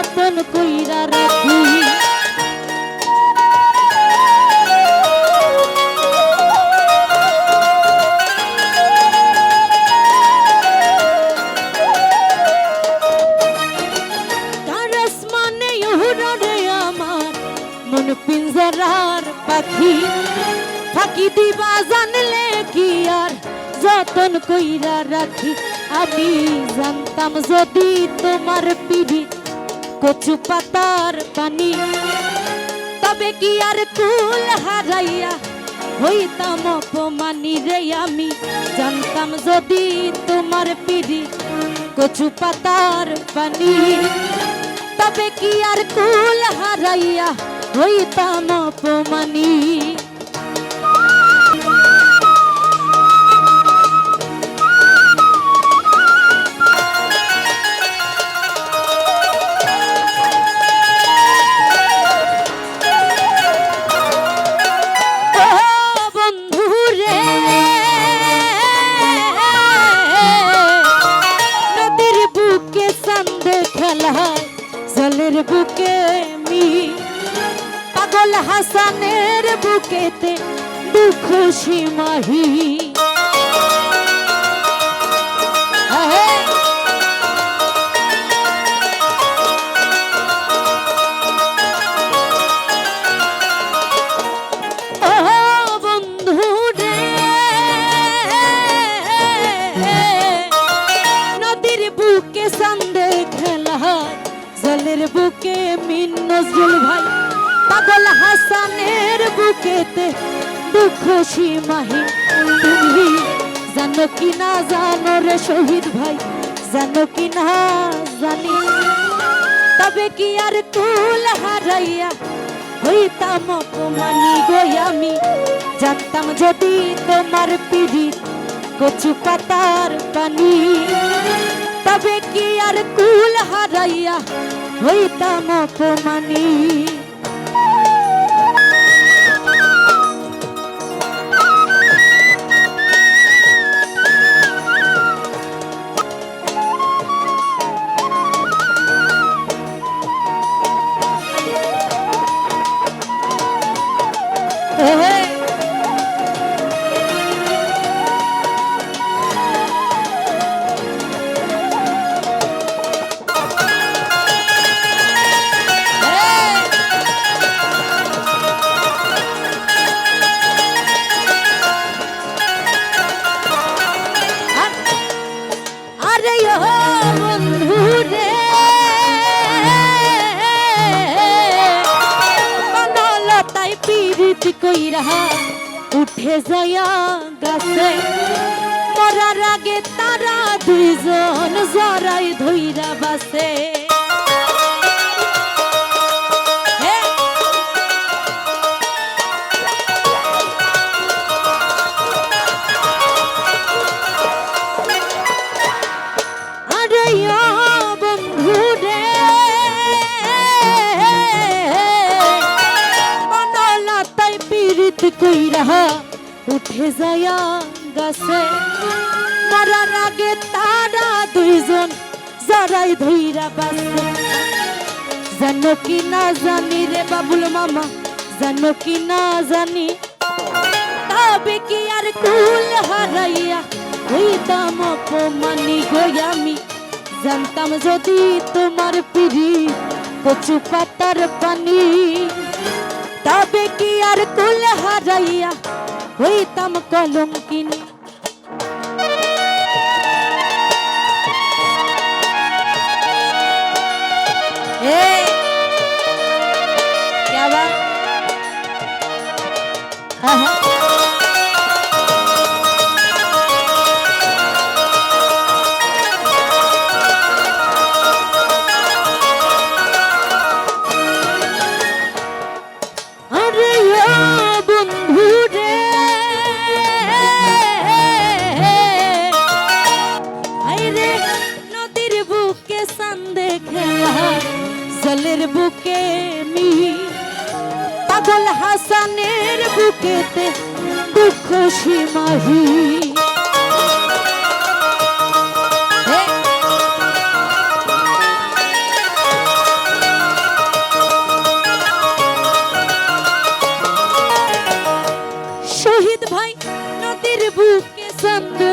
যতন কইরা রাখি। মন পিঞ্জরার পাখি ফাঁকি দিবা জানলে কি আর যতন কইরা রাখি। আমি জানতাম যদি তোমার পিড়ি কচু পাতার পানি, তবে কি আর কুল হারাইয়া হইতাম অপমানি রে। আমি জানতাম যদি তোমার পিড়ি কচু পাতার পানি, তবে কি আর কুল হারাইয়া হইতাম অপমানি। নদীর বুকে চাঁদে খেলা জলের বুকে মি, পাগল হাসানের বুকেতে দুঃখ সীমাহি। নদীর বুকে চাঁদে খেলা জলের বুকে মিন নজরুল ভাই, পাগল হাসানের বুকেতে দুঃখ সীমাহীন। তুমি জানো কি না জানো রে শহীদ ভাই, জানো কি না জানি, তবে কি আর কুল হারাইয়া হইতাম অপমানি গো। আমি জানতাম যদি তোমার পিড়ি কচু পাতার পানি, তবে কি আর কুল হারাইয়া হইতাম অপমানি। উঠে যায়া গাছে মরার আগে তারা দুইজন জড়াই ধইরা বাসে। আরে বন্ধু রে বনলতাই পীড়িত কইরা উঠে যায়া গাছে মরার আগে তারা দুইজন জড়াই ধইরা বাসে। জানো কি না জানি রে বাবুল মামা, জানো কি না জানি, তবে কি আর কুল হারাইয়া হইতাম অপমানি গো। আমি জানতাম যদি তোমার পিড়ি কচু পাতার পানি, তবে কি আর কুল হারাইয়া হইতাম কলঙ্কিনী। क्या बात, अरे बंधु रे नदीर बुके चांदे खेला জলের বুকে মি, পাগল হাসানের বুকেতে দুঃখ সীমাহি। ভাই নদীর বুকে চান্দ